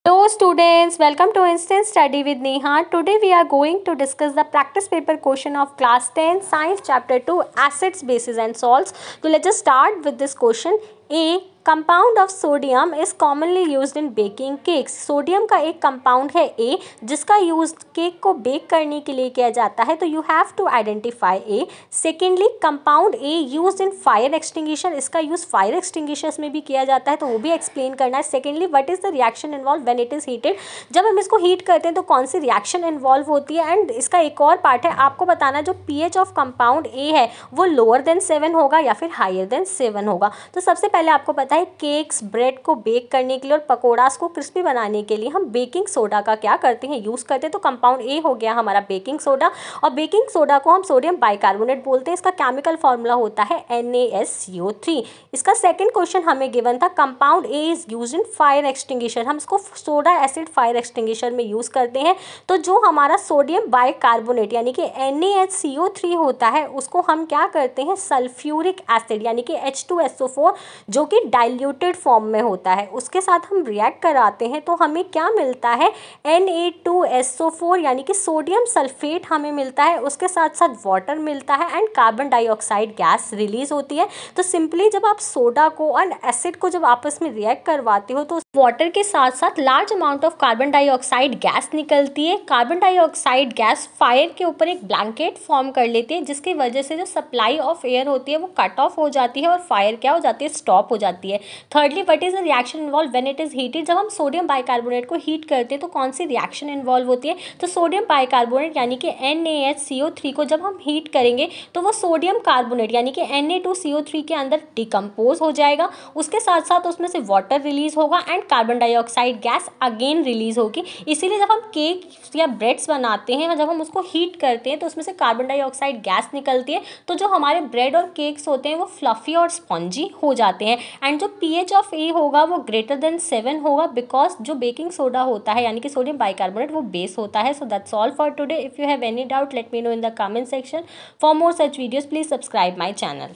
Hello students, welcome to Instant Study with Neha. Today we are going to discuss the practice paper question of class 10 science chapter 2 acids, bases and salts. So let's just start with this question. A compound of sodium is commonly used in baking cakes. Sodium का एक compound है ए जिसका use cake को bake करने के लिए किया जाता है, तो you have to identify A. Secondly compound A used in fire extinguisher, इसका यूज़ फायर एक्सटिंग्विशर्स में भी किया जाता है, तो वो भी एक्सप्लेन करना है। Secondly what is the reaction involve when it is heated, जब हम इसको हीट करते हैं तो कौन सी रिएक्शन इन्वॉल्व होती है। एंड इसका एक और पार्ट है, आपको बताना जो पीएच ऑफ कंपाउंड ए है वो लोअर देन 7 होगा या फिर हायर देन 7 होगा। तो सबसे पहले आपको पता है केक्स ब्रेड को बेक करने के लिए और पकोड़ास को क्रिस्पी बनाने के लिए हम बेकिंग सोडा का क्या करते हैं, यूज़ करते हैं। तो कंपाउंड ए हो गया हमारा बेकिंग सोडा, और बेकिंग सोडा को हम सोडियम बाइकार्बोनेट बोलते हैं। इसका केमिकल फॉर्मूला होता है NaSCO3। इसका सेकंड क्वेश्चन हमें गिवन था, compound A is use in fire extinguisher, हम इसको सोडा एसिड फायर एक्सटिंग्विशर में यूज़ करते हैं। तो जो हमारा सोडियम बाइकार्बोनेट यानी कि NaHCO3 होता है उसको हम क्या करते हैं, सल्फ्यूरिक एसिड यानी कि H2SO4 जो कि डाइल्यूटेड फॉर्म में होता है उसके साथ हम रिएक्ट कराते हैं, तो हमें क्या मिलता है, Na2SO4 यानी कि सोडियम सल्फेट हमें मिलता है। उसके साथ साथ वाटर मिलता है and carbon dioxide gas release होती है। तो सिंपली जब आप सोडा को और एसिड को जब आपस में रिएक्ट करवाते हो तो वाटर के साथ साथ large amount of carbon dioxide gas निकलती है। कार्बन डाइऑक्साइड गैस फायर के ऊपर एक ब्लैंकेट फॉर्म कर लेती है, जिसकी वजह से जो सप्लाई ऑफ एयर होती है वो कट ऑफ हो जाती है और फायर क्या हो जाती है, स्टॉप हो जाती है। Thirdly what is the reaction involve when it is heated, जब हम सोडियम बाइकार्बोनेट को हीट करते हैं तो कौन सी रिएक्शन इन्वॉल्व होती है। तो सोडियम बाइकार्बोनेट यानी कि NaHCO3 को जब हम हीट करेंगे तो वो सोडियम कार्बोनेट यानी कि Na2CO3 के अंदर डिकम्पोज हो जाएगा। उसके साथ साथ उसमें से वाटर रिलीज होगा and carbon dioxide gas again release होगी। इसीलिए जब हम केक या ब्रेड्स बनाते हैं, जब हम उसको हीट करते हैं तो उसमें से कार्बन डाइऑक्साइड गैस निकलती है, तो जो हमारे ब्रेड और केक्स होते हैं वो फ्लफी और स्पॉन्जी हो जाते हैं। एंड जो pH ऑफ ए होगा वो ग्रेटर देन 7 होगा, बिकॉज जो बेकिंग सोडा होता है यानी कि सोडियम बाइकार्बोनेट वो बेस होता है। So that's all for today. If you have any doubt let me know in the comment section. For more such videos please subscribe my channel.